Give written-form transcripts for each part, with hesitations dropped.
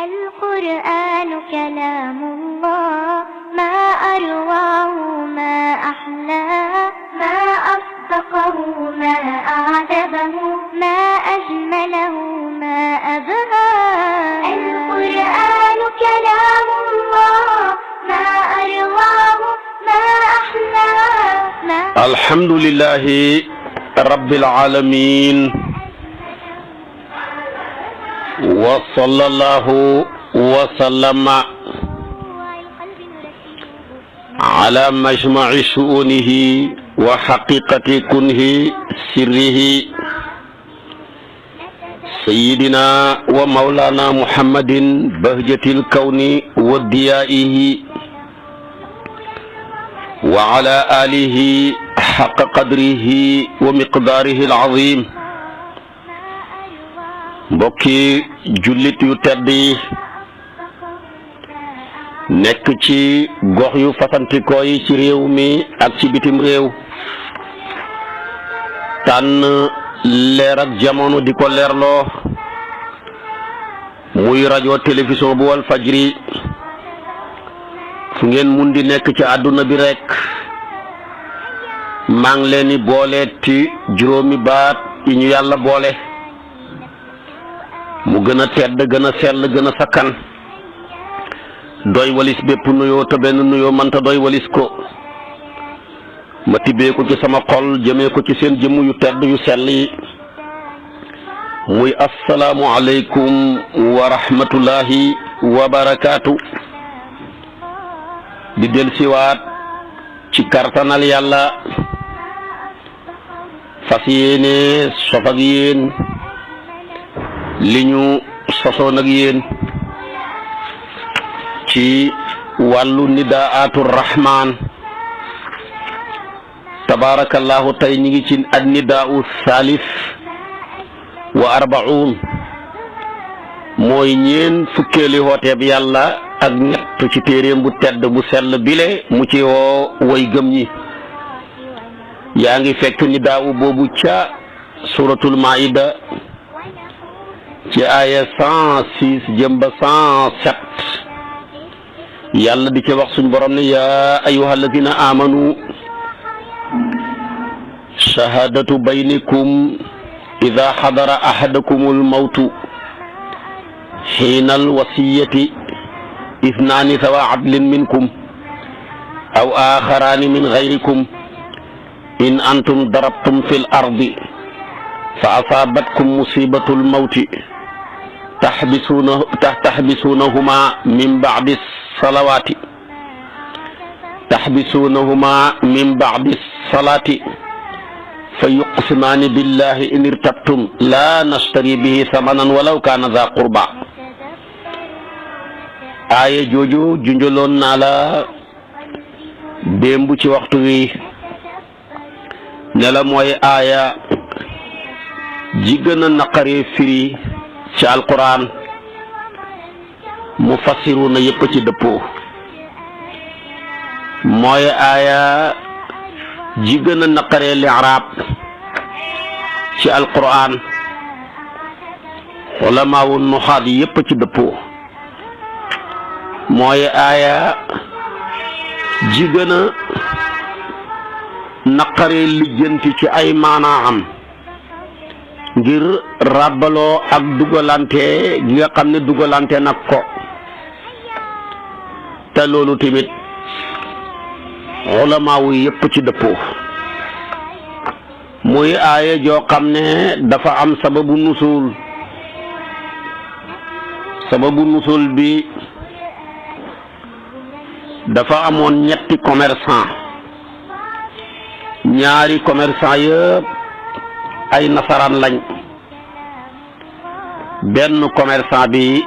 القرآن كلام الله ما أرواه ما أحلاه ما أصدقه ما أعذبه ما أجمله ما أبهاه القرآن كلام الله ما أرواه ما أحلاه الحمد لله رب العالمين وصلى الله وسلم على مجمع شؤونه وحقيقة كنه سره سيدنا ومولانا محمد بهجة الكون وديائه وعلى آله حق قدره ومقداره العظيم mbokki jullit yu tedd yi nekk ci gox yu fasantikoo yi ci réew mi ak ci bitim réew tànn leer ak jamono di ko leerloo muy rajo télévision bu wal fajri fu ngeen mun di nekk ci àdduna bi rekk maa ngi leen di booleeti juróomi baat yi ñu yàlla boole mu gën a tedd gën a sell gën a sakkan doy walis bépp nuyoo te benn nuyoo mënta doy walis ko ma tibbee ko ci sama xol jëmee ko ci seen jëmm yu tedd yu sell yi muy assalaamu aleykum wa rahmatullahi wa barakaatu di del siwaat ci kartanal yàlla fas yéene sof ak yéen li ñu sosoon ak yéen ci wàllu nidaatu rahman tabarakallahu tey ñi ngi ci ad nidaau salif wa arbaun mooy ñeen fukkeeli hooteeb yàlla ak ñett ci téeréem bu tedd bu sell bile mu ci woo way gëm ñi yaa ngi fekk nidaau boobu ca suratul maida ci aaya 106 jëm ba 107 yàlla di ci wax suñ borom ne yaa ayyuha alladina amanu shahadatu baynikum ida xadara ahadakum almawtu xiina alwasiyati ithnaani sawa adlin minkum aw axaraani min gayrikum in antum darabtum fi l ardi fa asaabatkum musibatu almawti تحبسونهما من بعد الصلاة فيقسمان بالله إن ارتبتم لا نشتري به ثمنا ولو كان ذا قربى آية جوجو جنجلون نالا démb ci waxtu wi ne la mooy aaya ji gën a naqaree firi ci alquran mufassiruna yëpp ci dëppoo mooy aaya ji gën a naqaree li'raab ci alquran ulamaawu nuxaat yëpp ci dëppoo mooy aaya ji gën a naqaree lijjanti ci ay maanaam ngir ràbbaloo ak dugalante gi nga xam ne dugalante nag ko te loolu tamit ulamaawu yëpp ci dëppoo muy aaya joo xam ne dafa am sababu nusul bi dafa amoon ñetti commerçant ñaari commerçant yëpp ay nasaraan lañ benn commerçant bi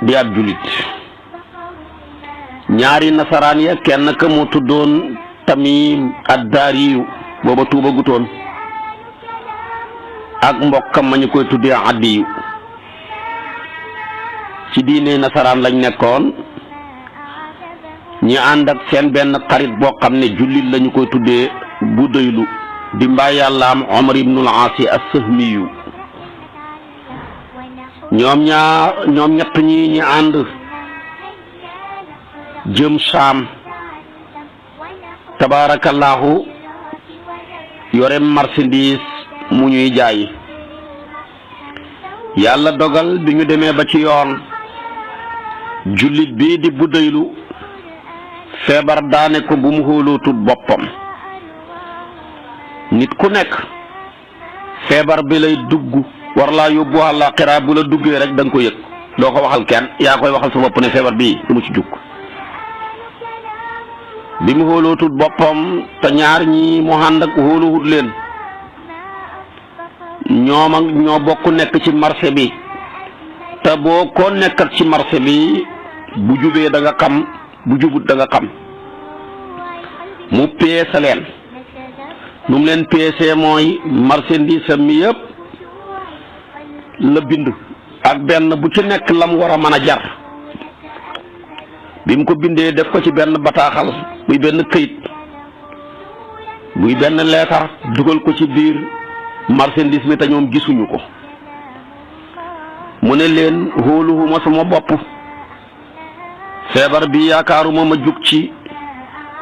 di ab julit ñaari nasaraan ya kenn ka mu tuddoon Tamim ad-Daariyu booba tuuba gutoon ak mbokkam ma ñu koy tuddee Adiyu ci diine nasaraan lañ nekkoon ñi ànd ak seen benn xarit boo xam ne jullit lañu koy tuddee Budaylu di mbaa yàllaam Omar ibnul Aasi as-Sahmiyu ñoom ñett ñi ñi ànd jëm Saam tabaarakallaahu yore marchandise mu ñuy jaay. yàlla dogal bi ñu demee ba ci yoon jullit bii di Budaylu feebar daane ko bu mu xóolootul boppam. nit ku nekk feebar bi lay dugg war laa yóbbu àllaaxira bu la duggee rek da nga ko yëg doo ko waxal kenn yaa koy waxal sa bopp ne feebar bii du mu ci jug. bi mu xóolootul boppam te ñaar ñi mu ànd ak xóoluwut leen ñoom ak ñoo bokk nekk ci marché bi te boo ko nekkat ci marché bi bu jubee da nga xam bu jubut da nga xam. mu peese leen nu mu leen peesee mooy marchandise mi yëpp la bind ak benn bu ci nekk lam war a mën a jar. bi mu ko bindee def ko ci benn bataaxal muy benn këyit muy benn leetar dugal ko ci biir marchandise mi te ñoom gisuñu ko. mu ne leen xóoluwuma sama bopp feebar bi yaakaaruma ma jug ci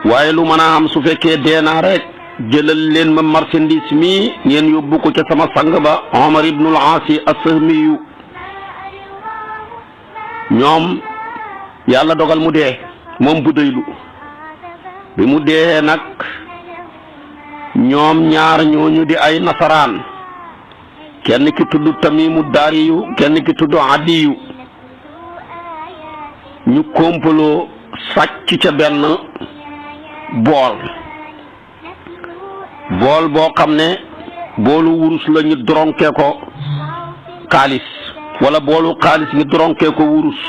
waaye lu mën a am su fekkee deenaa rek jëlal leen ma marchandise mi ngeen yóbbu ko ca sama sang ba Omar ibnul Aasi as-Sahmiyu. ñoom yàlla dogal mu dee moom Budaylu. bi mu dee nag ñoom ñaar ñooñu di ay nasaraan kenn ki tudd Tamimu Daariyu kenn ki tudd Adiyu ñu kompaloo sàcc ca benn bool boo xam ne boolu wurus la ñu doronkee ko xaalis wala boolu xaalis ñu doronkee ko wurus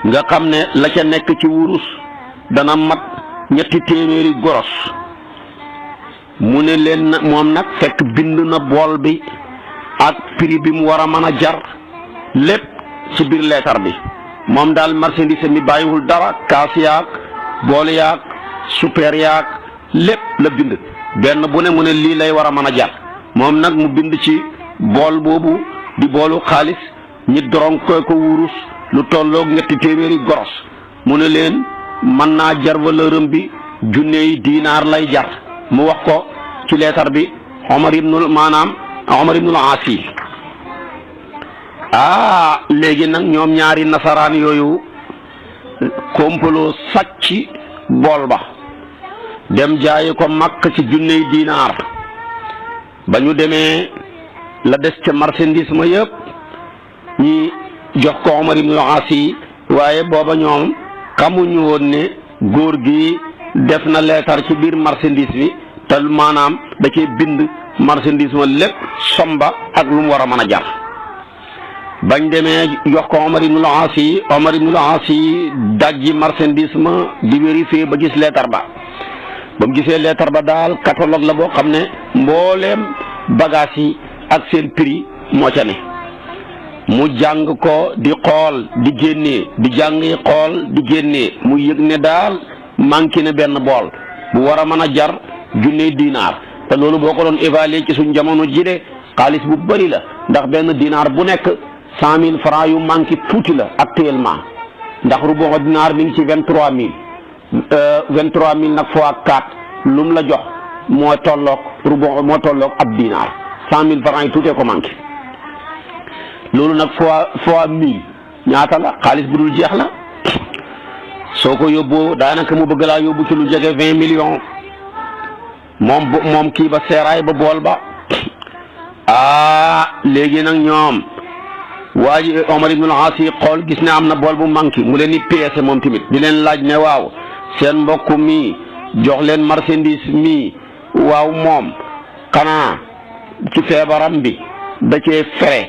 nga xam ne la ca nekk ci wurus dana mat 300 goros. mu ne leen moom nag fekk bind na bool bi ak prix bi mu war a mën a jar lépp ci biir leetar bi. moom daal marchandise mi bàyyiwul dara kaas yaag bool yaag super yaag lépp la bind benn bu ne mu ne lii lay war a mën a jar. moom nag mu bind ci bool boobu di boolu xaalis ñi doron ko wurus lu tolloog 300 goros. mu ne leen mën naa jar valeuram bi junneey diinaar lay jar. mu wax ko ci leetar bi Omar ibnul Aasi. léegi nag ñoom ñaari nasaraan yooyu kompaloo sàcc bool ba dem jaayi ko Makka ci junney diinaar. ba ñu demee la des ca marchandise ma yëpp ñi jox ko Omar ibnul Aasi waaye booba ñoom xamuñu woon ne góor gi def na leetar ci biir marchandise bi te maanaam da cee bind marchandise ma lépp somba ak lu mu war a mën a jar. bañ demee jox ko Omar ibnul Aasi dajji marchandise ma di vérifier ba gis leetar ba mu gisee leetar ba daal catalogue la boo xam ne mbooleem bagage yi ak seen prix moo ca ne. mu jàng ko di xool di génnee di jàng xool di génnee mu yëg ne daal manqué na benn bool bu war a mën a jar junney diinaar te loolu boo ko doon évaluer ci suñ jamono ji de xaalis bu bëri la ndax benn diinaar bu nekk 100 000 francs yu manqué tuuti la actuellement ndax rubu dinaar mi ngi ci 23000 23000 nag fois 4 lum la jox moo tolloog ab diinaar 100 000 francs yi tuutee ko manqué. loolu nag fois 1000 ñaata la xaalis bu dul jeex la soo ko yóbboo daanaka mu bëgg laa yóbbu ci lu jege 20 millions moom kii ba seeraay ba bool ba. léegi nag ñoom waa ji Omar ibnul Aasi xool gis ne am na bool bu manqué mu leen di peese moom tamit di leen laaj ne waaw seen mbokk mi jox leen marchandise mi waaw moom xanaa ci feebaram bi da cee fere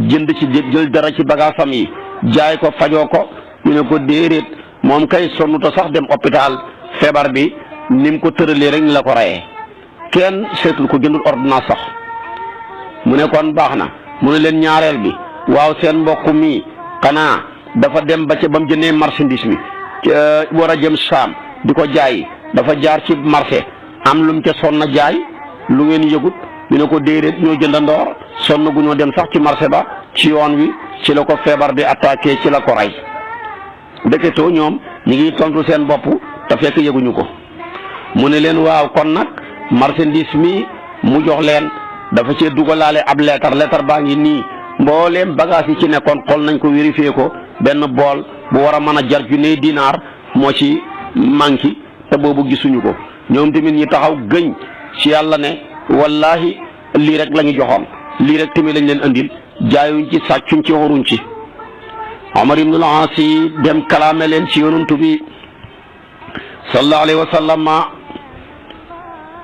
jënd ci jël dara ci bagaasam yi jaay ko fajoo ko ñu ne ko déedéet moom kay sonnuta sax dem hôpital feebar bi ni mu ko tëralee rek ni la ko reyee kenn seetul ko jëndul ordonnance sax. mu ne kon baax na mu ne leen ñaareel bi waaw seen mbokk mi xanaa dafa dem ba ca ba mu jëndee marchandise mi war a jëm Saam di ko jaay dafa jaar ci marché am lu mu ca sonn jaay lu ngeen yëgut ñu ne ko déedéet ñoo jëndandoor sonn gu ñoo dem sax ci marché ba ci yoon wi ci la ko feebar bi attaqué ci la ko rey dëkkatoo ñoom ñi ngi tontu seen bopp te fekk yëguñu ko mu ne leen waaw kon nag marchandise mi mu jox leen dafa cee dugalaale ab leetar baa ngi nii mbooleem bagage yi ci nekkoon xool nañ ko vérifié ko benn bool bu war a mën a jar junni dinaar moo ci manqué te boobu gisuñu ko ñoom tamit ñi taxaw gëñ ci yàlla ne wallahi lii rek la ñu joxoon lii rek tamit lañ leen andil jaayuñ ci sàccuñ ci waruñ ci Omar ibn al-As dem kalaame leen ci yonantu bi sallallahu alayhi wa sallam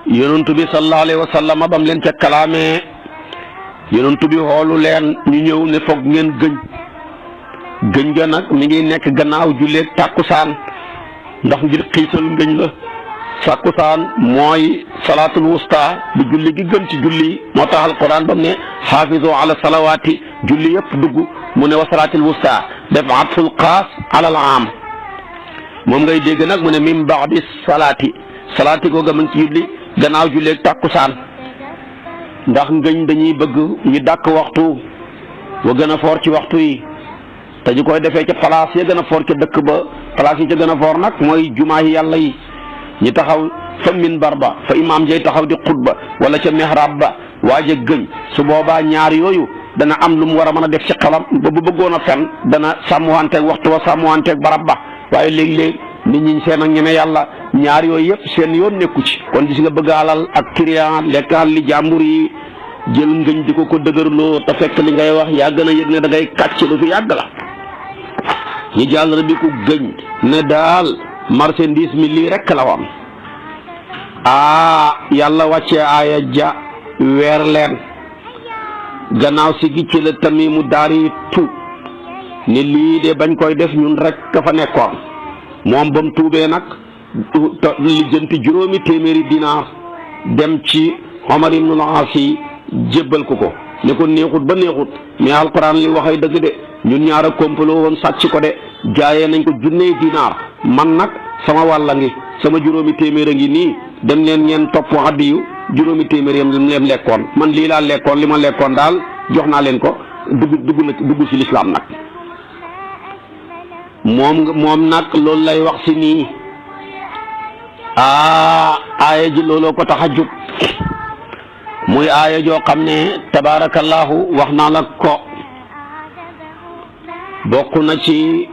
yonantu bi sallallahu alayhi wa sallam bam leen ca kalaame yonantu bi xoolu leen ñu ñëw ne foog ngeen gëñ ga nag mi ngi nekk gannaaw julleeg tàkkusaan ndax ngir xiisal ngëñ la tàkkusaan mooy salaatul wusta bu julli gi gën ci julli moo tax alquran bam ne xaafizu ala salawaati julli yëpp dugg mu ne wa salaatil wusta def atful xaas ala al aam moom ngay dégg nag mu ne min baadi salaati googa mu ngi ci julli gannaaw julleeg tàkkusaan ndax ngëñ dañuy bëgg ñu dàkk waxtu wa gën a foor ci waxtu yi te ñu koy defee ca place ya gën a foor ca dëkk ba place yi ca gën a foor nag mooy jumaa yi yàlla yi ñi taxaw fa minbar ba fa imaam jay taxaw di xutba wala ca mihrab ba waaje gëñ su boobaa ñaar yooyu dana am lu mu war a mën a def ci xalam ba bu bëggoon a fen dana sàmmanteeg waxtu wa sàmmanteeg barab ba waaye léeg-léeg nit ñi seen ak ñeme yàlla ñaar yooyu yëpp seen yoon nekku ci kon gis nga bëgg alal ak client lekkal li jàmbur yi jël ngëñ di ko dëgërloo te fekk li ngay wax yaa gën a yëg ne da ngay kàcc lu fi yàgg la ñi jàll bi ko gëñ ne daal marchandise mi lii rekk la woon yàlla wàccee aaya ja weer leen gannaaw si gi ci la Tamiimu Daari tuub ne lii de bañ koy def ñun rek ka fa nekkoon moom ba mu tuubee nag lijjanti juróomi téeméeri dinaar dem ci Omar ibn al-As jébbal ko ne ko neexut ba neexut mais alquran li waxay dëgg de ñun ñaar a complot woon sàcc ko de jaayee nañ ko junney dinaar man nag sama wàlla ngi sama juróomi téeméer a ngi nii dem leen ngeen topp addiyu juróomi téeméer yam leen lekkoon man lii laa lekkoon li ma lekkoon daal jox naa leen ko dugg ci lislaam nag moom nag loolu lay wax si nii aaya ji looloo ko tax a jóg muy aaya joo xam ne tabaarakallaahu wax naa la ko bokk na ci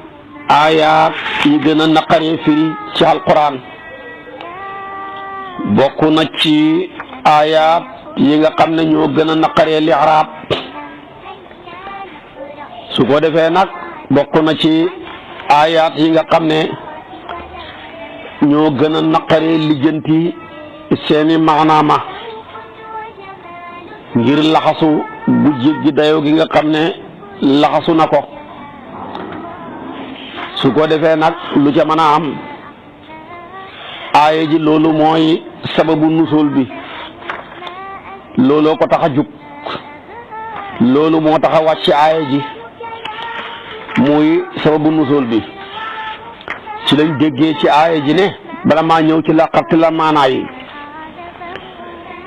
aayaat yi gën a naqaree firi ci alquran bokk na ci aayaat yi nga xam ne ñoo gën a naqaree li'raab su ko defee nag bokk na ci aayaat yi nga xam ne ñoo gën a naqaree lijjanti seeni maanaama ngir laxasu bu jéggi dayoo gi nga xam ne laxasu na ko su ko defee nag lu ca mën a am aaya ji loolu mooy sababu nusul bi looloo ko tax a jug loolu moo tax a wàcc aaya ji muy sababu nusul bi ci lañ déggee ci aaya ji ne bala maa ñëw ci laqarti la maanaa yi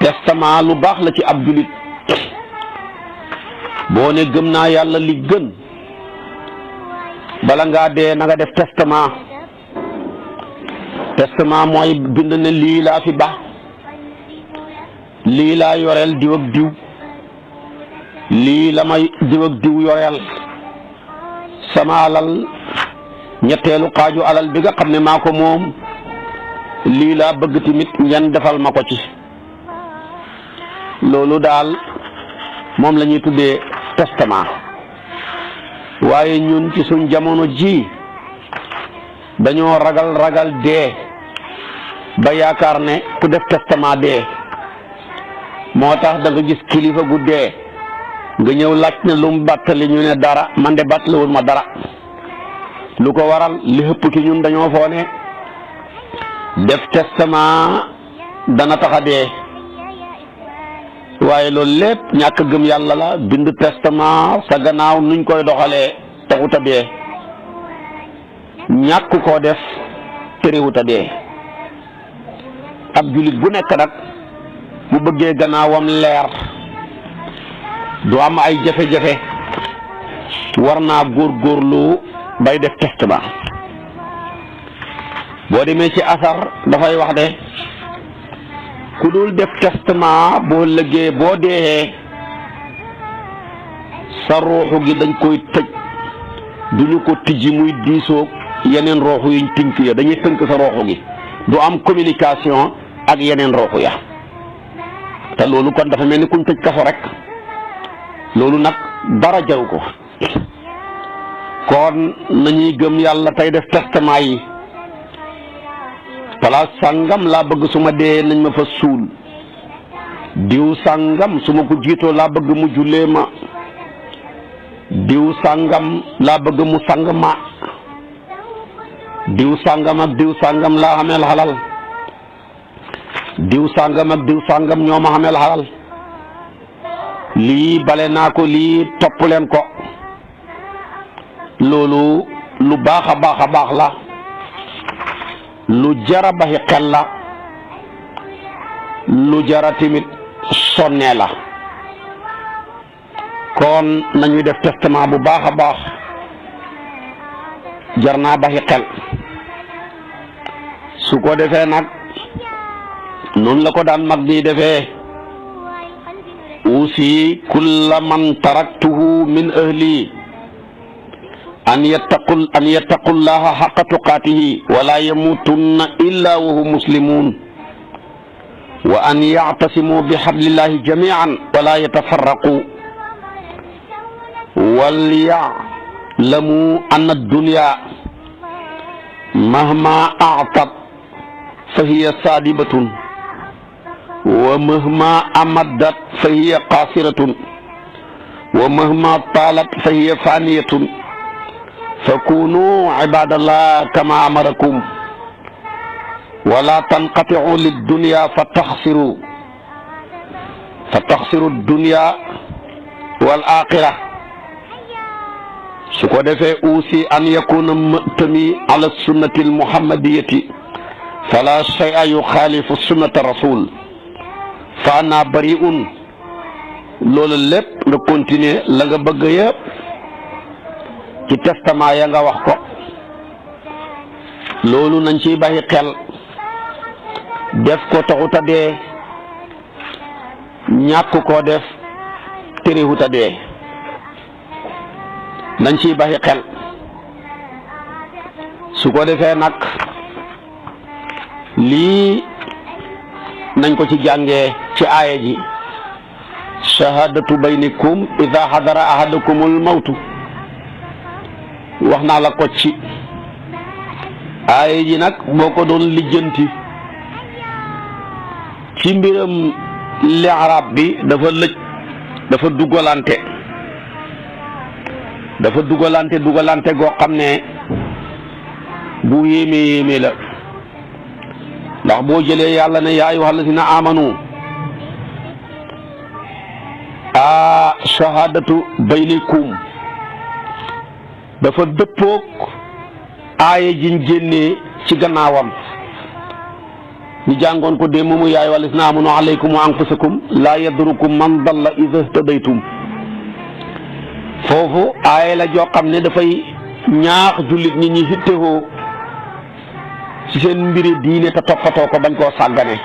testament lu baax la ci ab julit boo ne gëm naa yàlla li gën bala ngaa dee na nga def testament mooy bind ne lii laa fi ba lii laa yoreel diw ak diw lii la may diw ak diw yoreel sama alal ñetteelu xaaju alal bi nga xam ne maa ko moom lii laa bëgg tamit ngeen defal ma ko ci loolu daal moom la ñuy tuddee testament waaye ñun ci suñ jamono ji dañoo ragal dee ba yaakaar ne ku def testament dee moo tax da nga gis kilifa gu dee nga ñëw laaj ne lu mu bàttali ñu ne dara man de bàttaliwul ma dara lu ko waral li ëpp ci ñun dañoo foo ne def testament dana tax a dee waaye loolu lépp ñàkk gëm yàlla la bind testament sa gannaaw nuñ koy doxalee taxut a dee ñàkk koo def terewut a dee ab julit bu nekk nag bu bëggee gannaawam leer du am ay jafe-jafe war naa góorgóorlu bay def testament. boo demee ci asar dafay wax de ku dul def testament boo lëggee boo dee sa ruuxu gi dañ koy tëj duñu ko tijji muy diisoog yeneen ruuxu yuñ tënk ya dañuy tënk sa ruuxu gi du am communication ak yeneen ruuxu ya te loolu kon dafa mel ni kuñ tëj kaso rek loolu nag dara jaru ko. kon nañuy gëm yàlla tey def testament yi. place sàngam laa bëgg su ma dee nañ ma fa suul diw sàngam su ma ko jiitoo laa bëgg mu jullee ma diw sàngam laa bëgg mu sang ma diw sàngam ak diw sàngam laa xameel xalal diw sàngam ak diw sàngam ñoo ma xameel xalal lii bale naa ko lii topp leen ko loolu lu baax a baax la lu jara baxi xel la lu jara timit sonne la kon nañuy def testament bu baax a baax jar naa baxi xel su ko defee nag noonu la ko daan mag bi defee usi kulla man taraktuhu min ahli an yattaqullaha haqqa tuqaatihi wala yamutunna illa wa hum muslimun wa an ya'tasimu bi hablillahi jami'an wala yatafarraqu wal ya'lamu anna ad-dunya mahma a'tat fa hiya sadibatun wa mahma amaddat fa hiya qasiratun wa mahma talat fa hiya faniyatun fakunu ibadallah kama amarakum wala tanqati'u lid-dunya fatakhsiru ad-dunya wal akhirah. su ko defee aussi an yakuna ma'tami ala sunnati al-muhammadiyati fala shay'a yukhalifu sunnata rasul fa ana bari'un. loolu lépp nga continuer la nga bëgg yëpp ci testament ya nga wax ko loolu nañ ciy bàyyi xel def ko taxut a dee ñàkk koo def terewut a dee nañ ciy bàyyi xel. su ko defee nag lii nañ ko ci jàngee ci aaya ji shahadatu baynikum idha hadara ahadakumul mawtu wax naa la ko ci aaya ji nag boo ko doon lijjanti ci mbiram li'raab bi dafa lëj dafa dugalante goo xam ne bu yéeme la ndax boo jëlee yàlla ne yaa ayyuhal lazina amanu shahadatu baynikum dafa dëppoog aaya jiñ génnee ci gannaawam ñu jàngoon ko démb mu yaa ayyuhal lazina amanu alaykum wa anfusakum laa yadurukum man dalla idha ihtadaytum. foofu aaya la joo xam ne dafay ñaax jullit ñi ñi hittewoo ci seen mbiri diine te toppatoo ko bañ koo sàggane.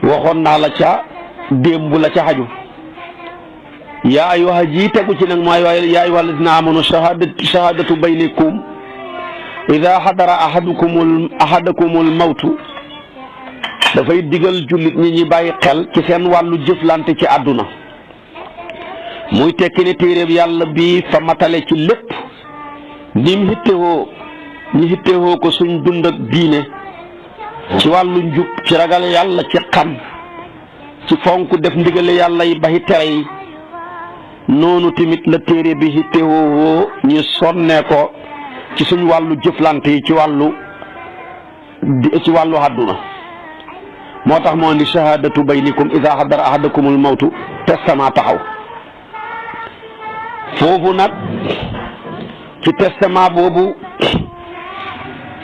waxoon naa la ca démb la ca xaju yaa ayyuha ji tegu ci nag mooy yaa ayyuha alladina amanu shahadatu baynikum ida xadara ahadakumul mawtu dafay digal jullit ñi ñi bàyyi xel ci seen wàllu jëflante ci àdduna muy tekki ne téeréb yàlla bi fa matale ci lépp nim hittewoo ko suñ dund ak diine ci wàllu njub ci ragal yàlla ci xam ci fonk def ndigale yàlla yi baxi tere yi noonu tamit la téere bi hittewoo ñu sonne ko ci suñ wàllu jëflante yi ci wàllu àdduna moo tax moo indi shahadatu baynikum ida hadara ahadakumul mawtu testament taxaw foofu nag ci testament boobu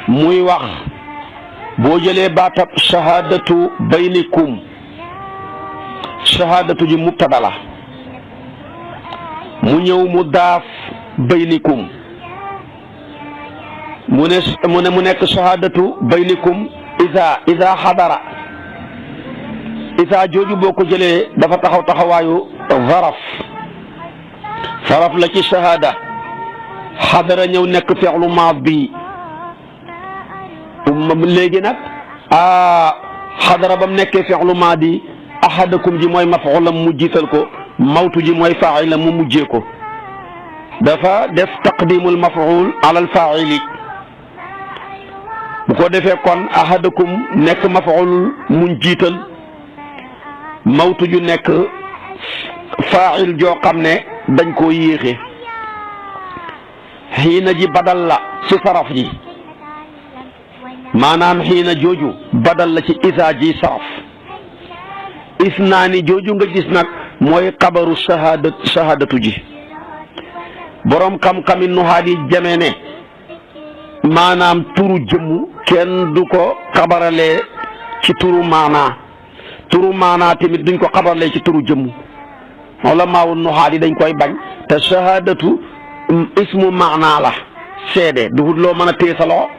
muy wax boo jëlee baatab shahadatu baynikum shahadatu ji mubtada la mu ñëw mu daaf baynikum mu nekk shahadatu baynikum isa xadara isa jooju boo ko jëlee dafa taxawaayu zaraf la ci shahada xadara ñëw nekk fi'lu maadi léegi nag xadara ba mu nekkee fi'lu maadi ahadakum ji mooy maf'ulam mu jiital ko mawtu ji mooy faa'ilam mu mujjee ko dafa def taqdimul maf'ul ala al faa'ili bu ko defee kon ahadakum nekk maf'ul muñ jiital mawtu ju nekk faa'il joo xam ne dañ koo yéexe xiina ji badal la ci saraf ji maanaam xiina jooju badal la ci isa ji saraf isnaani jooju nga gis nag mooy xabaru shahadatu ji boroom xam-xami nuhaat yi jamee ne maanaam turu jëmmu kenn du ko xabaralee ci turu maanaa tamit duñ ko xabaralee ci turu jëmmu wala maawu nuhaat yi dañ koy bañ te shahadatu ismu maanaa la seede du loo mën a téye sa loxo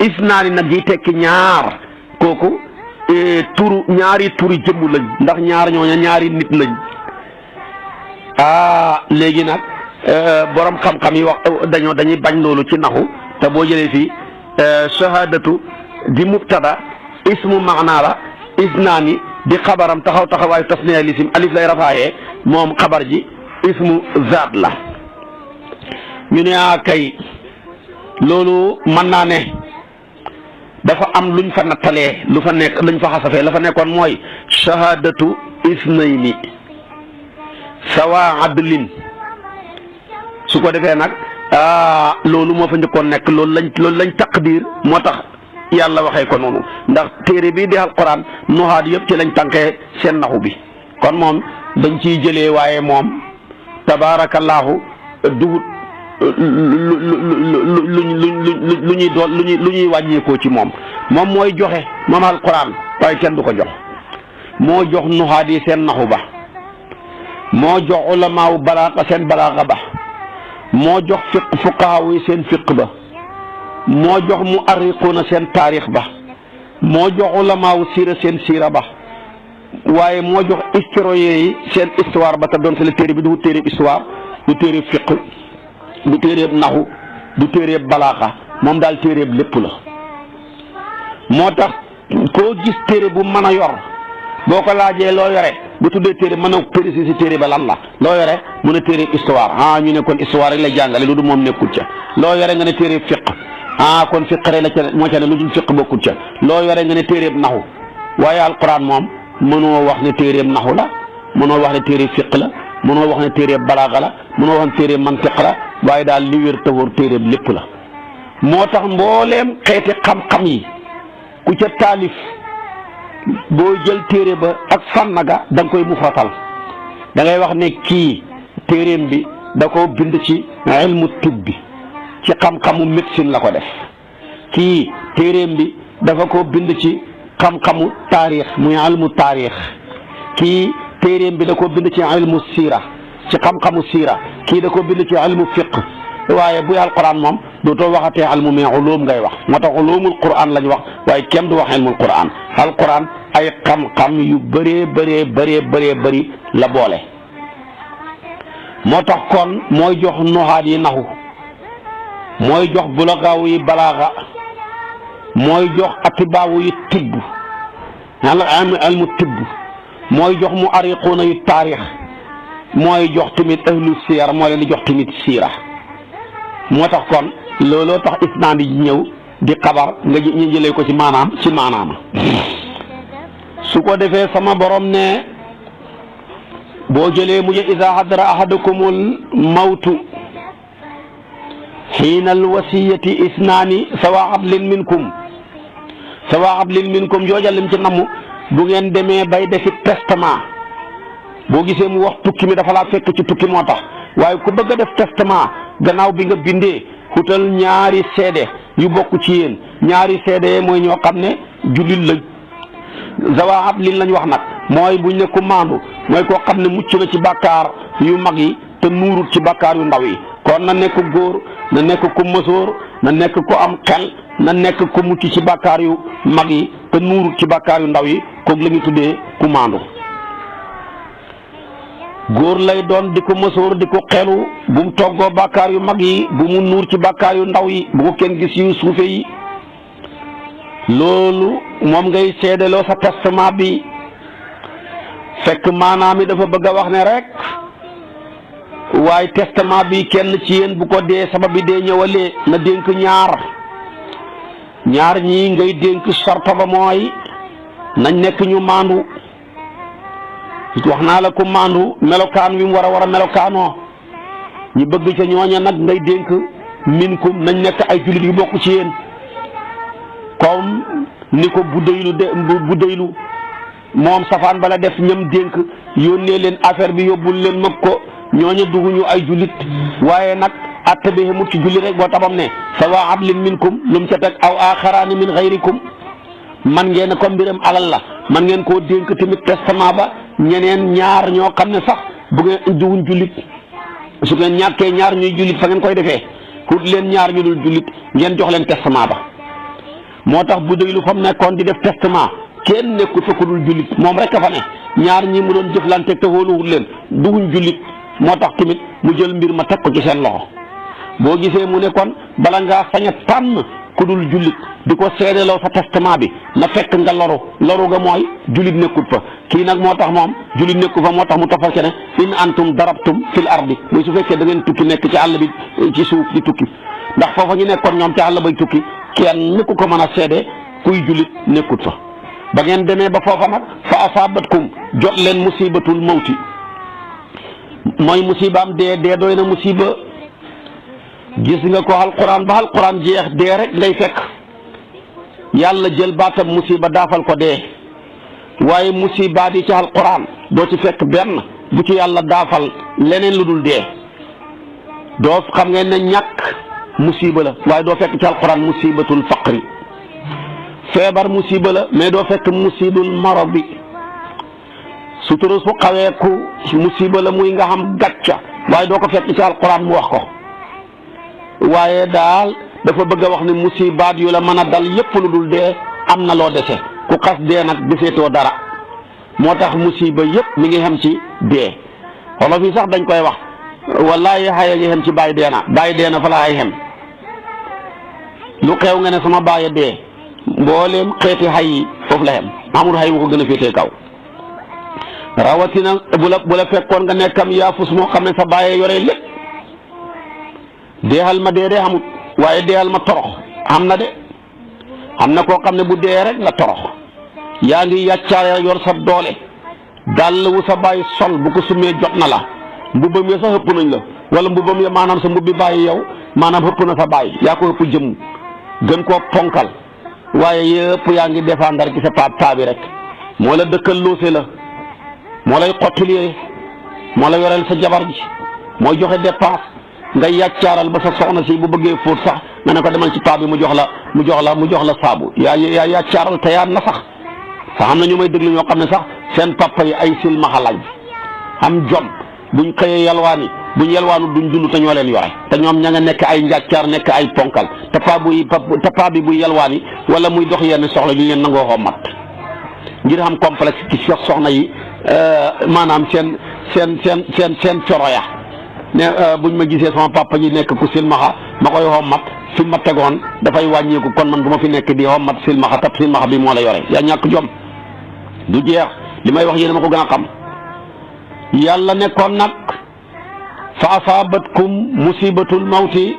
isnaani nag yi tekki ñaar kooku ñaari turi jëmm lañ ndax ñaar ñooña ñaari nit lañ léegi nag borom xam-xam yi wax dañuy bañ loolu ci naxu te boo jëlee fii shahadatu di mubtada ismu maanaa la isnaani di xabaram taxawaayu tasniya lisim alif lay rafaayee moom xabar ji ismu zaat la ñu ne kay loolu mën naa ne dafa am luñ fa nattalee lu fa nekk luñ fa xasafee la fa nekkoon mooy shahadatu isnayni sawa adlin su ko defee nag loolu moo fa njëkkoon nekk loolu lañ taqdir moo tax yàlla waxee ko noonu ndax téere bii di alquran nuhaat yëpp ci lañ tànkee seen naxu bi kon moom dañ ciy jëlee waaye moom tabaarakallaahu dugut lu ñuy wàññeekoo ci moom mooy joxe moom alquran waaye kenn du ko jox moo jox nuhaat yi seen naxu ba moo jox ulamaawu balaaga seen balaaga ba moo jox fuqahaa yi seen fiq ba moo jox mu arriquuna seen taarix ba moo jox ulamaawu siira seen siira ba waaye moo jox historien yi seen histoire ba te doon se la téere bi du téere histoire du téere fiq du téereeb naxu du téereeb balaaxa moom daal téereeb lépp la moo tax koo gis téere bu mën a yor boo ko laajee loo yore bu tuddee téere mën a préciser téere ba lan la loo yore mu ne téereeb histoire ñu ne kon histoire rek lay jàngale lu du moom nekkul ca loo yore nga ne téereeb fiq kon fiq rek la ca moo ca ne lu dul fiq bokkul ca loo yore nga ne téereeb naxu waaye alquran moom mënoo wax ne téereeb naxu la mënoo wax ne téereeb fiq la mënoo wax ne téereeb balaaga la mënoo wax ne téereeb mantiq la waaye daal li wér te wóor téereeb lépp la moo tax mbooleem xeeti xam-xam yi ku ca taalif boo jël téere ba ak fànn ga da nga koy mufratal da ngay wax ne kii téereem bi da ko bind ci ilmu tibbi ci xam-xamu médecine la ko def kii téereem bi dafa ko bind ci xam-xamu taarix muy ilmu taarix kii téereem bi da ko bind ci ilmu siira ci xam-xamu siira kii da ko bind ci ilmu fiq waaye buy alquran moom dootoo waxatee ilmu mais ulum ngay wax moo tax ulumul quran lañ wax waaye kenn du wax ilmul quran alquran ay xam-xam yu bëri la boole moo tax kon mooy jox nuhaat yi naxu mooy jox bulagaaw yi balaaga mooy jox atibaawu yi tibb ilmu tibb mooy jox mu ariquuna yu taarix mooy jox tamit ahlu siyar moo leen di jox tamit siira moo tax kon looloo tax isnaad yi ñëw di xabar nga ñu jëlee ko ci maanaama su ko defee sama borom ne boo jëlee mujj iza hadara ahadakumul mawtu xiina alwasiyati isnaani sawa adlin minkum jooja lim ci namm bu ngeen demee bay defi testament boo gisee mu wax tukki mi dafa laa fekk ci tukki moo tax waaye ku bëgg a def testament gannaaw bi nga bindee xutal ñaari seede yu bokk ci yéen ñaari seede mooy ñoo xam ne jullit lañ zawa adlin lañ wax nag mooy buñ ne ku maandu mooy koo xam ne mucc na ci bàkkaar yu mag yi te nuurut ci bàkkaar yu ndaw yi. kon na nekk góor na nekk ku mësoor na nekk ku am xel na nekk ku mucc ci bàkkaar yu mag yi te nuurut ci bàkkaar yu ndaw yi kooku la ñuy tuddee ku maandu. góor lay doon di ko mësoor di ko xelu bu mu toggoo bàkkaar yu mag yi bu mu nuur ci bàkkaar yu ndaw yi bu ko kenn gis yu suufe yi. loolu moom ngay seedeloo sa testament bi fekk maanaam dafa bëgg a wax ne rek waaye testament bi kenn ci yéen bu ko dee sabab bi dee ñëwalee na dénk ñaar ñii ngay dénk sarta ba mooy nañ nekk ñu maandu. wax naa la ko maandu melokaan wi mu war a melokaanoo ñu bëgg ca ñooña nag ngay dénk minkum nañ nekk ay jullit yu bokk ci yéen comme ni ko bu daylu moom safaan bala def ñam dénk yónnee leen affaire bi yóbbul leen mag ko ñooña dugguñu ay jullit waaye nag atte bi xamut ci jullit rek boo tabam ne sawa adlin minkum lu mu ca teg aw axaraani min xayrikum man ngeen ko mbiram alal la man ngeen koo dénk tamit testament ba ñeneen ñaar ñoo xam ne sax bu ngeen duguñ jullit su ngeen ñàkkee ñaar ñuy jullit fa ngeen koy defee xut leen ñaar ñu dul jullit ngeen jox leen testament ba. moo tax bu déglu fa mu nekkoon di def testament kenn nekkul fa ku dul jullit moom rek a fa ne ñaar ñi mu doon jëflante te wóoluwul leen duguñ jullit moo tax tamit mu jël mbir ma teg ko ci seen loxo. boo gisee mu ne kon bala ngaa sañ a tànn ku dul jullit di ko seedeloo sa testament bi na fekk nga loru ga mooy jullit nekkut fa kii nag moo tax moom jullit nekku fa moo tax mu tofal ci ne in antum darabtum fil ardi muy su fekkee da ngeen tukki nekk ci àll bi ci suuf di tukki ndax foofa ñu nekkoon ñoom ci àll bay tukki kenn ku ko mën a seede kuy jullit nekkut fa. ba ngeen demee ba foofa nag fa asaabatkum jot leen musibatul mawti mooy musibaam dee doy na musiba. gis nga ko alquran ba alquran jeex dee rek ngay fekk yàlla jël baatam musiba daafal ko dee waaye musibaat yi ci alquran doo ci fekk benn bu ci yàlla daafal leneen lu dul dee. doo xam ngeen ne ñàkk musiba la waaye doo fekk ci alquran musibatul faqri feebar musiba la mais doo fekk musibul maradi sutura su xaweeku musiba la muy nga xam gàcca waaye doo ko fekk ci alquran mu wax ko. waaye daal dafa bëgg a wax ne musibaat yu la mën a dal yépp lu dul dee am na loo dese ku xas dee nag deseetoo dara moo tax musiba yépp mi ngi xem ci dee. wolof yi sax dañ koy wax wallaahi xaye ngi xem ci bàyyi dee na fa la ay xem lu xew nga ne sama bàyyi dee mbooleem xeeti xay yi foofu la xem amul xay bu ko gën a féetee kaw rawatina bu la fekkoon nga nekkam yaafus moo xam ne sa bàyyi yore lépp deexal ma dee xamut waaye deexal ma torox xam na de xam na koo xam ne bu dee rek nga torox yaa ngi yàccaar yor sa doole dàll wu sa bàyyi sol bu ko sumee jot na la mbubbam ya sax ëpp nañ la wala mbubbam ya maanaam sa mbubbi bàyyi yow maanaam ëpp na sa bàyyi yaa ko ëpp jëm gën koo ponkal waaye yëpp yaa ngi défendre ci sa paa bi rek moo la dëkkal loose la moo lay xottil yére moo la yoreel sa jabar ji mooy joxe dépense nga yàccaaral ba sa soxna si bu bëggee fóot sax nga ne ko demal ci paa bi mu jox la saabu yaa yàccaaral te yaa na sax xam na ñu may déglu ñoo xam ne sax seen papa yi ay silmaxa lañ am jom buñ xëyee yalwaani buñ yalwaanu duñ dund te ñoo leen yore te ñoom ña nga nekk ay njàccaar nekk ay ponkal te paa bi buy yalwaani wala muy dox yenn soxla ñu leen nangoo xoo mat ngir xam complexe ci soxna yi maanaam seen coro ya ne buñ ma gisee sama papa ji nekk ku silmaxa ma koy xommat fi ma tegoon dafay wàññeeku kon man bu ma fi nekk di xommat silmaxa tab silmaxa bi moo la yore yaa ñàkk jom du jeex li may wax yéen ma ko gën a xam yàlla nekkoon nag fa asaabatkum musibatul mawti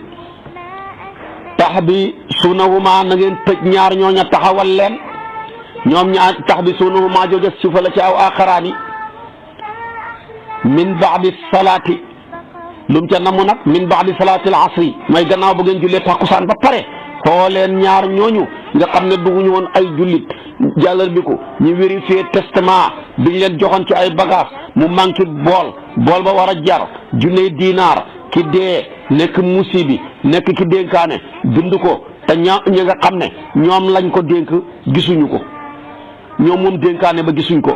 tax bi sunahuma na ngeen tëj ñaar ñooña taxawal leen ñoom ñaar tax bi sunahuma jóge suufa la ci aw axaraani min baadi salaati lum ca namu nag min baadi salaatil asri mooy gannaaw ba ngeen jullee takkusaan ba pare xooleen ñaar ñooñu nga xam ne dugguñu woon ay jullit jàllal bi ko ñu vérifier testament biñ leen joxoon ci ay bagage mu manqué bool ba war a jar junne dinaar ki dee nekk musibi nekk ki dénkaane bind ko te ñi nga xam ne ñoom lañ ko dénk gisuñu ko ñoom moom dénkaane ba gisuñ ko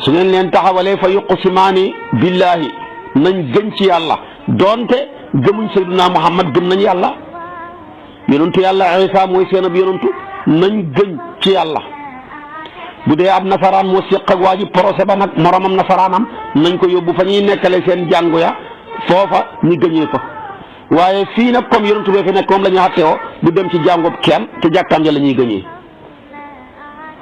su ngeen leen taxawalee fa yuqsimaani billahi nañ gën ci yàlla doonte gëmuñ sayyiduna Muhammad gëm nañ yàlla yonentu yàlla Isa mooy seen ab yonentu nañ gëñ ci yàlla. bu dee ab nasaraan moo séq ak waa ji procès ba nag moromam nasaraanam nañ ko yóbbu fa ñuy nekkale seen jàngu ya foofa ñu gëñee fa waaye fii nag comme yonentu bee fi nekk moom la ñu xattewoo bu dem ci jàngoob kenn te jàkkaam ja la ñuy gëñee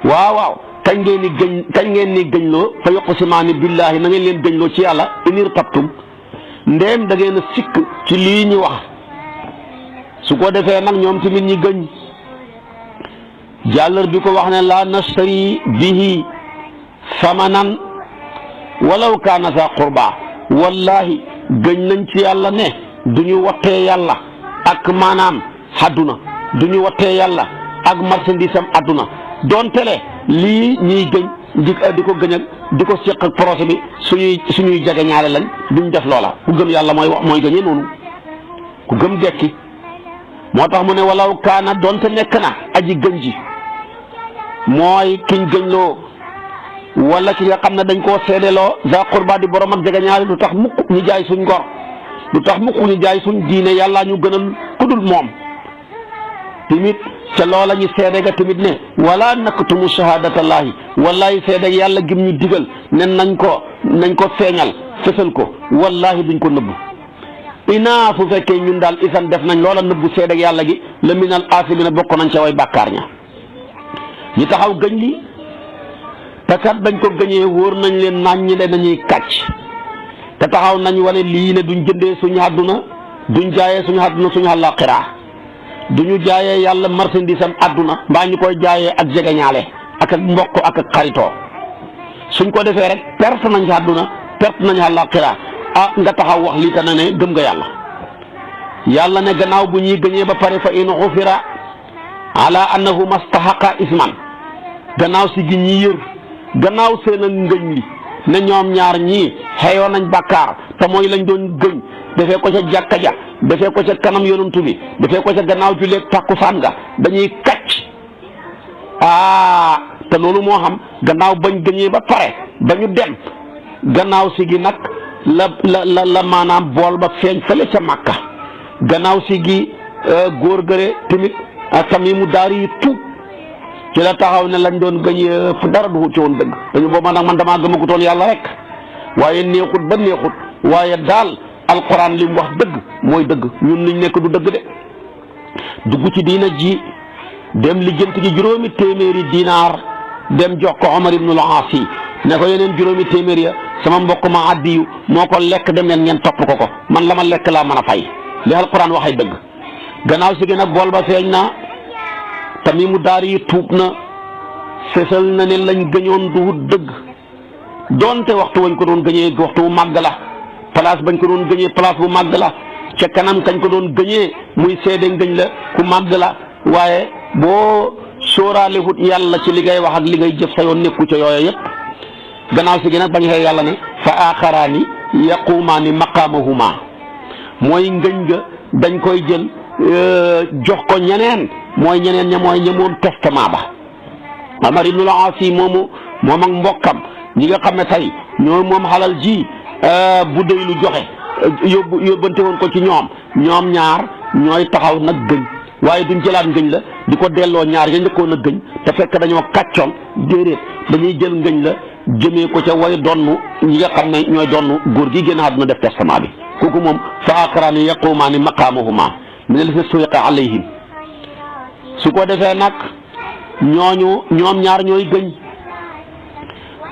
waaw kañ ngeen ni gëñloo fa yuqsimaani billaahi na ngeen leen gëñloo ci yàlla inir tabtum ndéem da ngeen a sikk ci lii ñu wax su ko defee nag ñoom tamit ñi gëñ jàllar bi ko wax ne laa nastari bihi samanan walaw kaana za qurba wallahi gëñ nañ ci yàlla ne du ñu wattee yàlla ak maanaam àdduna du ñu wattee yàlla ak marchandise am àdduna doonte le lii ñuy gëñ di ko gëñ ak di ko seq ak projet bi suñuy jege ñaare lañ duñ def loola ku gëm yàlla mooy gëñee noonu ku gëm dekki moo tax mu ne walaw kaana doonte nekk na aji gëñ ji mooy kiñ gëñloo wala ki nga xam ne dañ koo seedeloo za qurba di borom ak jege ñaare lu tax mukk ñu jaay suñ ngor lu tax mukk ñu jaay suñ diine yàlla ñu gënal kudul moom tamit ca loola ñu seede ga tamit ne wala naktumu shahadatallahi wallahi seede yàlla gim ñu digal ne nañ ko feeñal fësal ko wallahi duñ ko nëbbu inaa fu fekkee ñun daal isan def nañ loola nëbbu seede yàlla gi la minal asimina bokk nañ ca way bàkkaar ña ñi taxaw gëñ li te kat bañ ko gëñee wóor nañ leen naañ ñi nañuy kàcc te taxaw nañ wane lii ne duñ jëndee suñu àdduna duñ jaayee suñu àdduna suñu àllaaxira duñu jaayee yàlla marchandise am àdduna mbaa ñu koy jaayee ak jegeñaale ak mbokk ak xaritoo suñ ko defee rek perte nañ ci àdduna perte nañ àllaaxira nga taxaw wax lii te na ne gëm nga yàlla ne gannaaw bu ñuy gëñee ba pare fa in xufira ala annahu mastahaqa isman gannaaw si gi ñi yër gannaaw seen a ngëñ li ne ñoom ñaar ñii xeeyoo nañ bàkkaar te mooy lañ doon gëñ defee ko ca jàkka ja defee ko ca kanam yonantu bi defee ko ca gannaaw julleeg tàkkusaan nga dañuy kacc te loolu moo xam gannaaw bañ gëñee ba pare ba ñu dem gannaaw si gi nag la maanaam bool ba feeñ fële ca Makka gannaaw si gi góor gëre tamit Tamiimu Daari yi tuub ci la taxaw ne lañ doon gëñ yëpp dara du ci woon dëgg dañu booba nag man damaa gëmagutoon yàlla rek waaye neexut ba neexut waaye daal alquran li mu wax dëgg mooy dëgg ñun niñ nekk du dëgg de dugg ci diina ji dem lijjanti ji juróomi téeméeri dinaar dem jox ko Omar ibnul Aas ne ko yeneen juróomi téeméer ya sama mbokk ma addiyu moo ko lekk dem leen ngeen topp ko man la ma lekk laa mën a fay li alquran waxay dëgg gannaaw si gi nag bool ba feeñ na Tamiimu Daari yi tuub na fesal na ne lañ gëñoon du dëgg doonte waxtu wañ ko doon gëñee waxtu bu màgg la place bañ ko doon gëñee place bu màgg la ca kanam kañ ko doon gëñee muy seede ngëñ la ku màgg la waaye boo sóoraale wut yàlla ci li ngay wax ak li ngay jëf sa yoon nekku ca yooyu yëpp gannaaw si gi nag bañ xëy yàlla ne fa aaxaraani yaqumaani maqaamahuma mooy ngëñ ga dañ koy jël jox ko ñeneen mooy ñeneen ña mooy ña moom testament ba Omar ibnul Aas moom ak mbokkam ñi nga xam ne tey ñoo moom xalal ji bu dee lu joxe yóbbante woon ko ci ñoom ñaar ñooy taxaw nag gëñ waaye duñ jëlaat ngëñ la di ko delloo ñaar ya njëkkoon a gëñ te fekk dañoo kàccoon déedéet dañuy jël ngëñ la jëmee ko ca way donnu ñi nga xam ne ñooy donnu góor gi génn àdduna def testament bi kooku moom fa aaxaraani yaqumaani maqaamahuma min allazi suwiqa alayhim su ko defee nag ñoom ñaar ñooy gëñ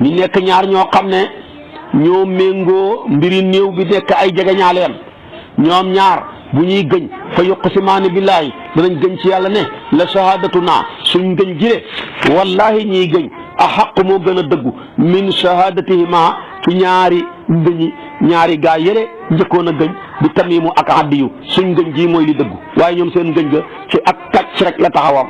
ñu nekk ñaar ñoo xam ne ñoo méngoo mbiri néew bi nekk ay jegeñaaleem ñoom ñaar bu ñuy gëñ fa yuqsimaani billaahi danañ gëñ ci yàlla ne la shahadatuna suñ gëñ jile wallahi ñiy gëñ a xaq moo gën a dëggu min shahadatihima ci ñaari gaa yële njëkkoon a gëñ di Tamiimu ak Addiyu suñ gëñ ji mooy li dëggu waaye ñoom seen gëñ ga ci ak kàcc rek la taxawam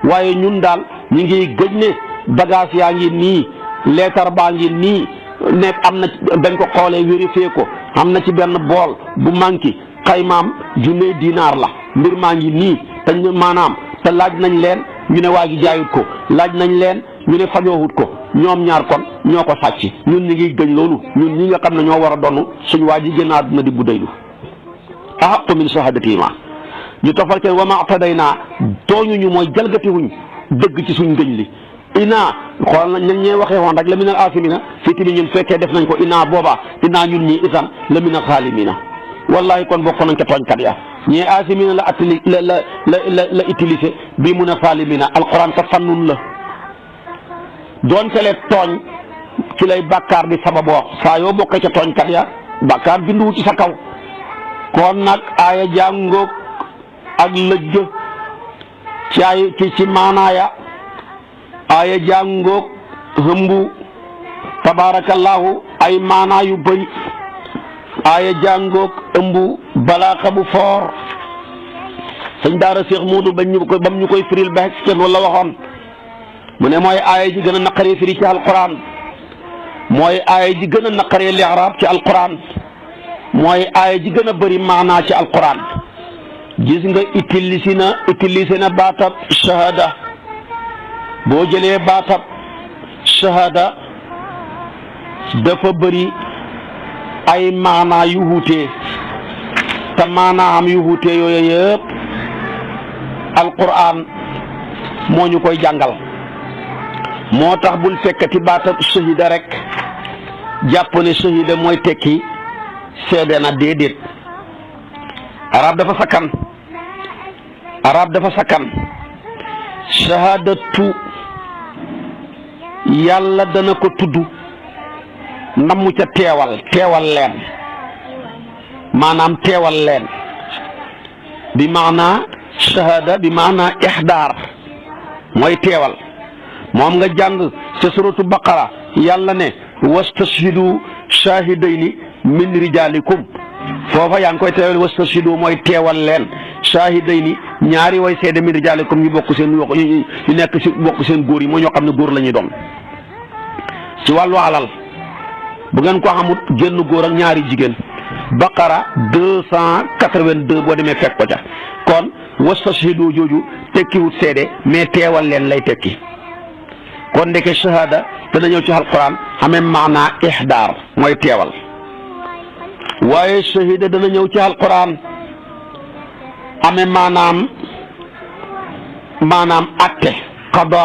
waaye ñun daal ñi ngi gëj ne bagage yaa ngi nii leetar baa ngi nii nekk am na dañ ko xoolee vérifié ko am na ci benn bool bu manqué xaymaam junne dinaar la mbir maa ngi nii te maanaam te laaj nañ leen ñu ne waa gi jaayut ko laaj nañ leen ñu ne fajoowut ko ñoom ñaar kon ñoo ko sàcc ñun ñi ngi gëñ loolu ñun ñi nga xam ne ñoo war a donn suñ waa ji génn àdduna di bu daylu ahaqu min shahaadatihima ñu tofal kenn wa ma atadaynaa tooñuñu mooy jalgatiwuñ dëgg ci suñ ngëñ li inaa xool nañ ñee waxee woon rek la minal aasimina fii tamit ñun fekkee def nañ ko inaa boobaa inaa ñun ñii itam la minal xaalimina wallahi kon bokk nañ ca tooñkat ya ñee aasimina la utilisé bii mun a xaalimina alquran ka fannun la doon tele tooñ ci lay bàkkaar di sababoo saa yoo bokkee ca tooñkat ya bàkkaar binduwu ci sa kaw kon nag aaya jàngoog ak lëjj ci maanaaya aaya jàngoog hëmbu tabarakallahu ay maanaa yu bëri aaya jàngoog ëmbu balaaxa bu foor sëñ daara Cheikh Moodu bam ñu koy firil ba xek wala waxoon mu ne mooy aaya ji gën a naqaree firi ci alquran mooy aaya ji gën a naqaree li'raab ci alquran mooy aaya ji gën a bëri maanaa ci alquran gis nga utilisé na baatab shahada boo jëlee baatab shahada dafa bëri ay maanaa yu wuute te maanaa am yu wuute yooyu yëpp alquran moo ñu koy jàngal moo tax bul fekkati baatab shahida rek jàpp ne shahida mooy tekki seede na déedéet arab dafa sakkan shahadatu yàlla dana ko tudd namu ca teewal leen maanaam teewal leen bi maanaa shahada bi maanaa ihdaar mooy teewal moom nga jàng ca suratu baqara yàlla ne wastashhidu shahidayni min rijalikum foofa yaa ngi koy teewal wastashhidu mooy teewal leen shahidayni ñaari way seede min rijalikum ñu bokk seen ñu nekk ci bokk seen góor yi moo ñoo xam ne góor la ñuy doon ci wàllu alal bu ngeen ko xamut génn góor ak ñaari jigéen baqara 282 boo demee fekk ko ca kon wastashhidu jooju tekkiwut seede mais teewal leen lay tekki kon ndeke shahada dana ñëw ci alquran xamee maanaa ihdaar mooy teewal waaye shahida dana ñëw ci alquran amee maanaam atte qada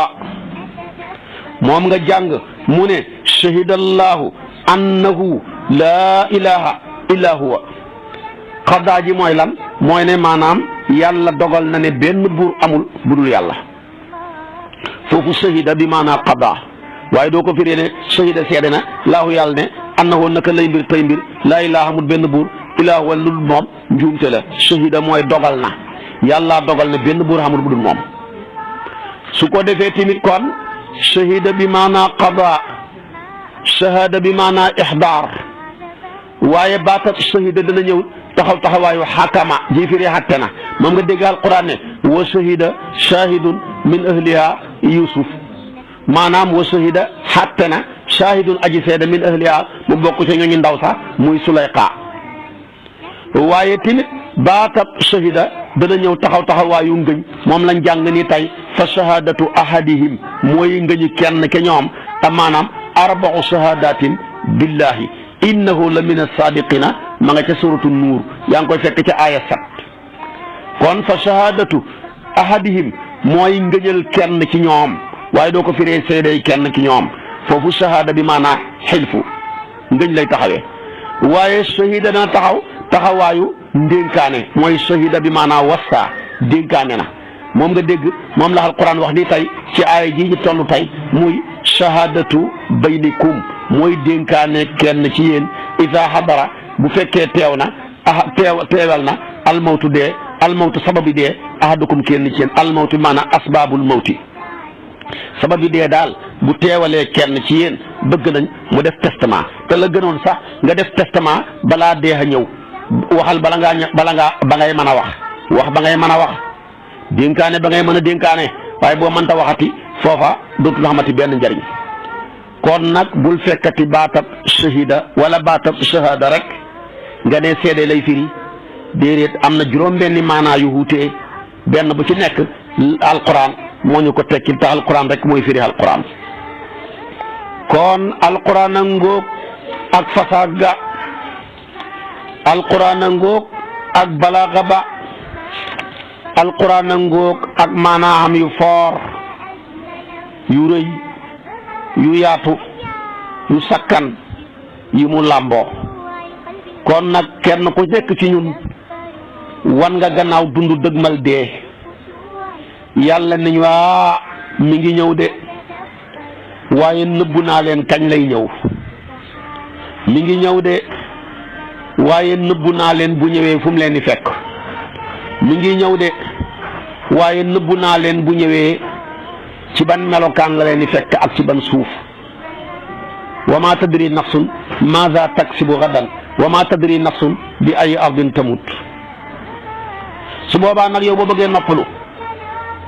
moom nga jàng mu ne shahidallahu annahu laa ilaha illa huwa qada ji mooy lan mooy ne maanaam yàlla dogal na ne benn buur amul budul yàlla foofu shahida bi maanaa qada waaye doo ko firee ne shahida seede na laahu yàlla ne annahu naka lay mbir tey mbir laa ilaha amul benn buur ilaa huwa lul moom njuumte la shahida mooy dogal na yàlla dogal na benn buur amul budul moom su ko defee tamit kon shahida bi maanaa qada shahada bi maanaa ihdaar waaye baatat shahida dana ñëw taxawaayu xakama ji firi xatte na moom nga dégg alquran ne wa shahida shahidun min ahliha yusuf maanaam wa shahida xatte na shahidun aji seede min ahliha mu bokk ci ñooñu ndaw sax muy sulayqa waaye tamit baatab shahida dana ñëw taxawaayu ngëñ moom lañ jàng ni tey fa shahadatu ahadihim mooy ngëñi kenn ke ñoom te maanaam arba'u shahadatin billahi innahu la min as-sadiqina ma nga ca suratu nuur yaa ngi koy fekk ca aaya 7 kon fa shahadatu ahadihim mooy ngëñal kenn ci ñoom waaye doo ko firee seedey kenn ci ñoom foofu shahada bi maanaa xilfu ngëñ lay taxawee waaye shahida na taxawaayu ndénkaane mooy shahida bi maanaa wassa dénkaane na moom nga dégg moom la alquran wax ni tey ci aaya ji ñu toll tey muy shahadatu baynikum mooy dénkaane kenn ci yéen isa hadara bu fekkee teew na teewal na almawtu dee almawtu sababi dee ahadukum kenn ci yéen almawtu maanaam asbaabul mawti sababi dee daal bu teewalee kenn ci yéen bëgg nañ mu def testament te la gënoon sax nga def testament balaa dee a ñëw waxal ba ngay mën a wax ba ngay mën a wax dénkaane ba ngay mën a dénkaane waaye boo mënta waxati foofa dootul xamati benn njariñ kon nag bul fekkati baatab shahida wala baatab shahada rek nga ne seede lay firi déedéet am na juróom-benni maanaa yu wuute benn bu ci nekk alquran moo ñu ko tekkil te alquran rek mooy firi alquran kon alquran a ngóog ak fasaag ga, alquran a ngóog ak balaaga ba, alquran a ngóog ak maanaam yu foor yu rëy yu yaatu yu sakkan yi mu làmboo. kon nag kenn ku nekk ci ñun wan nga gannaaw dund dëgmal dee. yàlla nañu mi ngi ñëw de waaye nëbbu naa leen kañ lay ñëw. mi ngi ñëw de waaye nëbbu naa leen bu ñëwee fu mu leen di fekk. mi ngi ñëw de waaye nëbbu naa leen bu ñëwee ci ban melokaan la leen di fekk ak ci ban suuf. wa ma tadri nafsun maza taksibu gadan wa ma tadri nafsun bi ay ardin tamut. su boobaa nag yow boo bëggee noppalu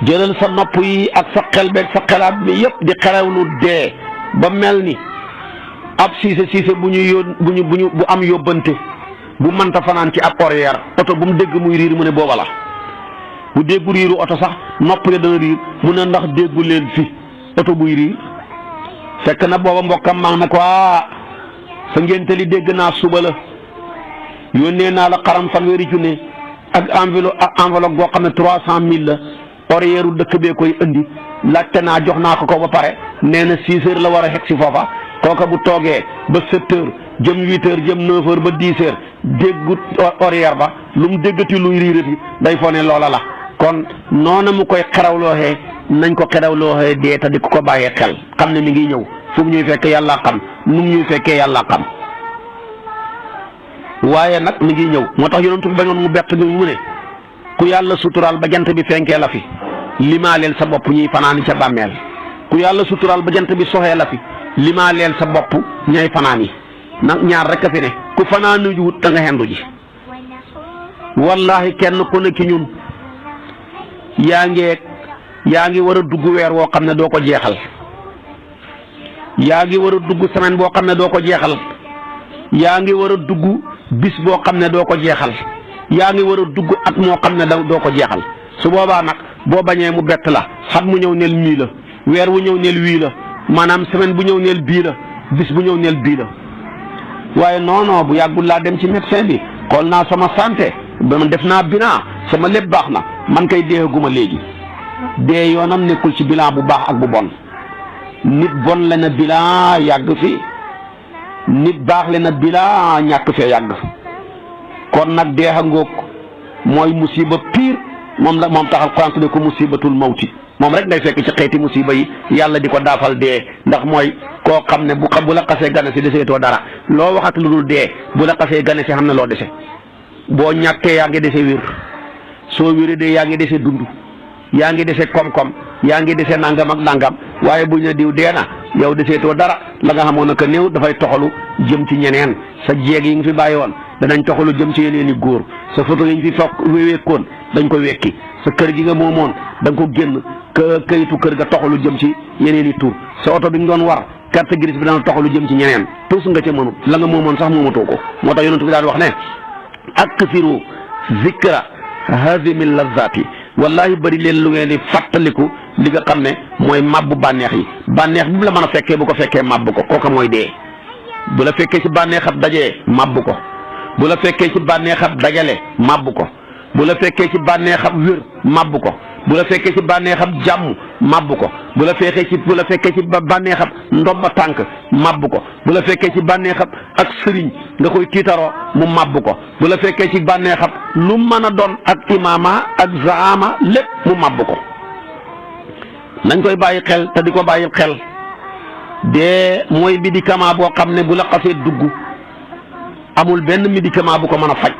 jëlal sa nopp yi ak sa xel beeg sa xelaat bi yëpp di xerewlu dee ba mel ni ab siise bu am yóbbante bu mënta fanaan ci ab horaire oto bu mu dégg muy riir mu ne booba la. bu déggu riiru oto sax nopp ya dana riir mu ne ndax déggu leen fi oto buy riir. fekk na booba mbokkam maa ne ko sa ngénte li dégg naa suba la yónnee naa la xaram fanweeri junne ak enveloppe boo xam ne 300 000 la horaire dëkk bee koy indi laajte naa jox naa ko ba pare nee na 6 heures la war a xeg si foofa kooka bu toogee ba 7 heures jëm 8 heures jëm 9 heures ba 10 heures déggut horaire ba lu mu déggati luy riirati day fone loola la. kon noona mu koy xerawlooxee nañ ko xerawlooxee dee te di ko bàyyee xel xam ne mi ngi ñëw fu mu ñuy fekk yàlla xam nu mu ñuy fekkee yàlla xam. waaye nag mi ngi ñëw moo tax yonent bi bañoon mu bett bi mu ne ku yàlla suturaal ba jant bi fenkee la fi limaaleel sa bopp ñuy fanaani ca bàmmeel. ku yàlla suturaal ba jant bi soxee la fi limaaleel sa bopp ñay fanaan yi nag ñaar rek a fi ne ku fanaanu ji wut da nga xendu ji. wallahi kenn ku ne ki ñun yaa ngi war a dugg weer woo xam ne doo ko jeexal. yaa ngi war a dugg semaine boo xam ne doo ko jeexal. yaa ngi war a dugg bis boo xam ne doo ko jeexal. yaa ngi war a dugg at moo xam ne doo ko jeexal. su boobaa nag boo bañee mu bett la xat mu ñëw neel mii la weer wu ñëw neel wii la maanaam semaine bu ñëw neel bii la bis bu ñëw neel bii la. waaye non bu yàggul laa dem ci médecin bi xool naa sama santé ba def naa bilan sama lépp baax na man kay deeguma léegi. dee yoonam nekkul ci bilan bu baax ak bu bon. nit bon la na bilan yàgg fi nit baax le na bilan ñàkk fee yàgg. kon nag dee a ngoog mooy musiba pire moom taxal Alxuraan tudde ko musibatul mawti moom rek ngay fekk ci xeeti musiba yi yàlla di ko daafal dee ndax mooy koo xam ne bu la xasee gane si deseetoo dara loo waxat lu dul dee bu la xasee gane si xam ne loo dese. boo ñàkkee yaa ngi dese wér soo wéree dee yaa ngi dese dund yaa ngi dese koom-koom yaa ngi dese nangam ak nangam waaye bu ñu diw dee na yow deseetoo dara la nga xamoon naka néew dafay toxalu jëm ci ñeneen. sa jeeg yi nga fi bàyyi woon danañ toxalu jëm ci yeneen i góor sa photo yi nga fi fokk wékkoon dañ ko wekki sa kër gi nga moomoon da nga ko génn kayitu kër ga toxalu jëm ci yeneen i tur sa oto bi nga doon war carte grise bi dana toxalu jëm ci ñeneen tous nga ca mënut la nga moomoon sax moomatoo ko. moo tax yonent bi daan wax ne aksiru zikra hazimi lazati wallahi bëri leen lu ngeen di fàttaliku li nga xam ne mooy mabbu bànneex yi. bànneex bi la mën a fekkee bu ko fekkee màbb ko kooka mooy dee. bu la fekkee ci bànneexab dajee màbb ko bu la fekkee ci bànneexab dajale màbb ko bu la fekkee ci bànneexab wér màbb ko bu la fekkee ci bànneexab jàmm màbb ko bu la fekkee ci bànneexab ndomba tànk màbb ko bu la fekkee ci bànneexab ak sëriñ nga koy tiitaroo mu màbb ko bu la fekkee ci bànneexab lu mën a doon ak imaama ak zaama lépp mu màbb ko. nañ koy bàyyi xel te di ko bàyyi xel dee mooy médicament boo xam ne bu la xasee dugg amul benn médicament bu ko mën a faj.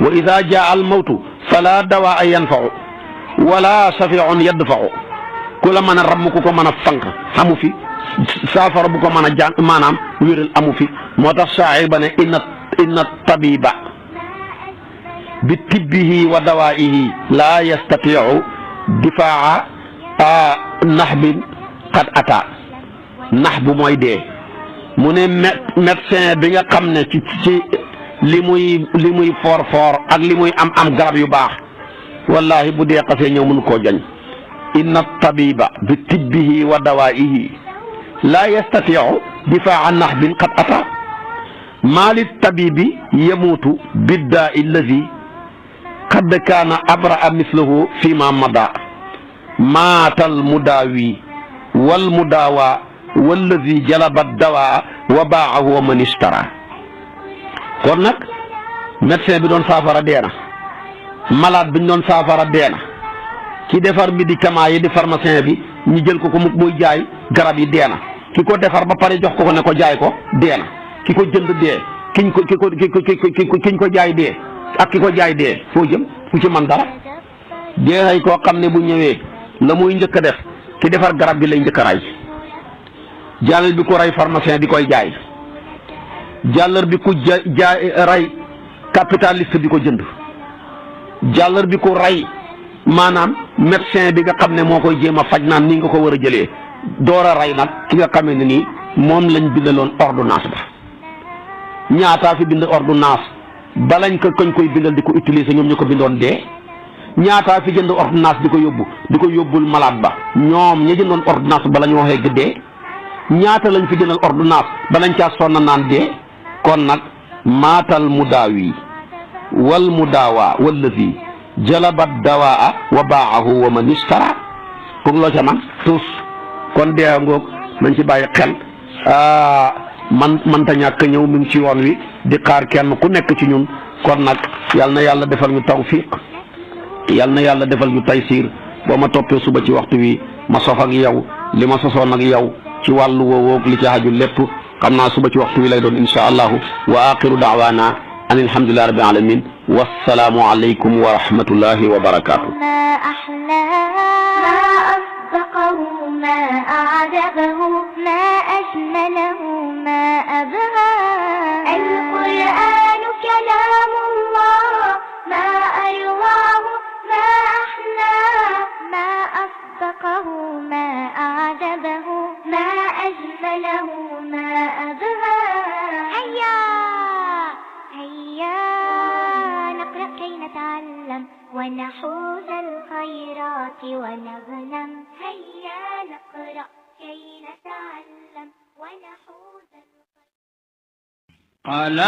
wa ida jaa al mawtu fala dawaa yanfau wala shafiun yadfau ku la mën a ramm ku ko mën a fanq amu fi saafara bu ko mën a jàng maanaam wéral amu fi. moo tax shaa'ir ba ne inna tabiba bi tibbihi wa dawaihi la yastatiu difaa naxbin qad ata. nax bu mooy dee mu ne médecin bi nga xam ne ci li muy foor ak li muy am garab yu baax wallahi bu dee xasee ñëw mënu koo jañ. inna tabiba bi tibbihi wa dawaihi laa yastatiu difaa nahbin qad ata maa litabibi yamuutu biddaa allazi qad kaana abraa mislahu fi ma mada maatal mudaawi wal mudaawa wallazi jalaba dawaa wa baahu wa man ishtara. kon nag médecin bi doon saafara dee na, malade bi ñu doon saafara dee na, ki defar médicament yi di pharmacien bi ñu jël ko muy jaay garab yi dee na, ki ko defar ba pare jox ko ne ko jaay ko dee na, ki ko jënd dee, kiñ ko jaay dee ak ki ko jaay dee. foo jëm fu ci man dara. jeexay koo xam ne bu ñëwee la muy njëkk a def ki defar garab gi lay njëkk a ray, jàllal bi ko ray pharmacien bi koy jaay, jàllar bi ku jaay ray capitaliste bi ko jënd, jàllar bi ko ray maanaam médecin bi nga xam ne moo koy jéem a faj naan ni nga ko war a jëlee, door a ray nag ki nga xamee ne nii moom lañ bindaloon ordonnance ba. ñaataa fi bind ordonnance balañ ko kañ koy bindal di ko utiliser ñoom ñu ko bindoon dee. ñaataa fi jënd ordonnance di ko yóbbul malade ba ñoom ña jëndoon ordonnance bala ñu waxee gëddee. ñaata lañ fi jëndal ordonnance balañ caa sonna naan dee. kon nag maatal mudaawi wal mudaawa wallazi jalabat dawaa wa baahu wa man ishtara. pour loo ca man tous kon dee ngoog nañ ci bàyyi xel. man ta ñàkk ñëw mi ngi ci yoon wi di xaar kenn ku nekk ci ñun. kon nag yal na yàlla defal ñu tawfiq, yal na yàlla defal ñu taysiir. boo ma toppee suba ci waxtu wi ma sof ak yow li ma sosoon ak yow ci wàllu woowoo li ci haju lépp xam naa suba ci waxtu wi lay doon insha allahu. wa axiru daawaana an alhamdulillahi rabbil alamin wassalaamu alaykum wa rahmatullahi wa barakatuh. ما أعجبه ما أجمله ما أبهى القرآن كلام الله ما أرواه ما أحلاه ما أصدقه ما أعجبه ما أجمله ما أبهى هيا هيا نقرأ كي نتعلم ونحوز الخيرات ونغنم هيا نقرأ كي نتعلم ونحوز الخيرات. قال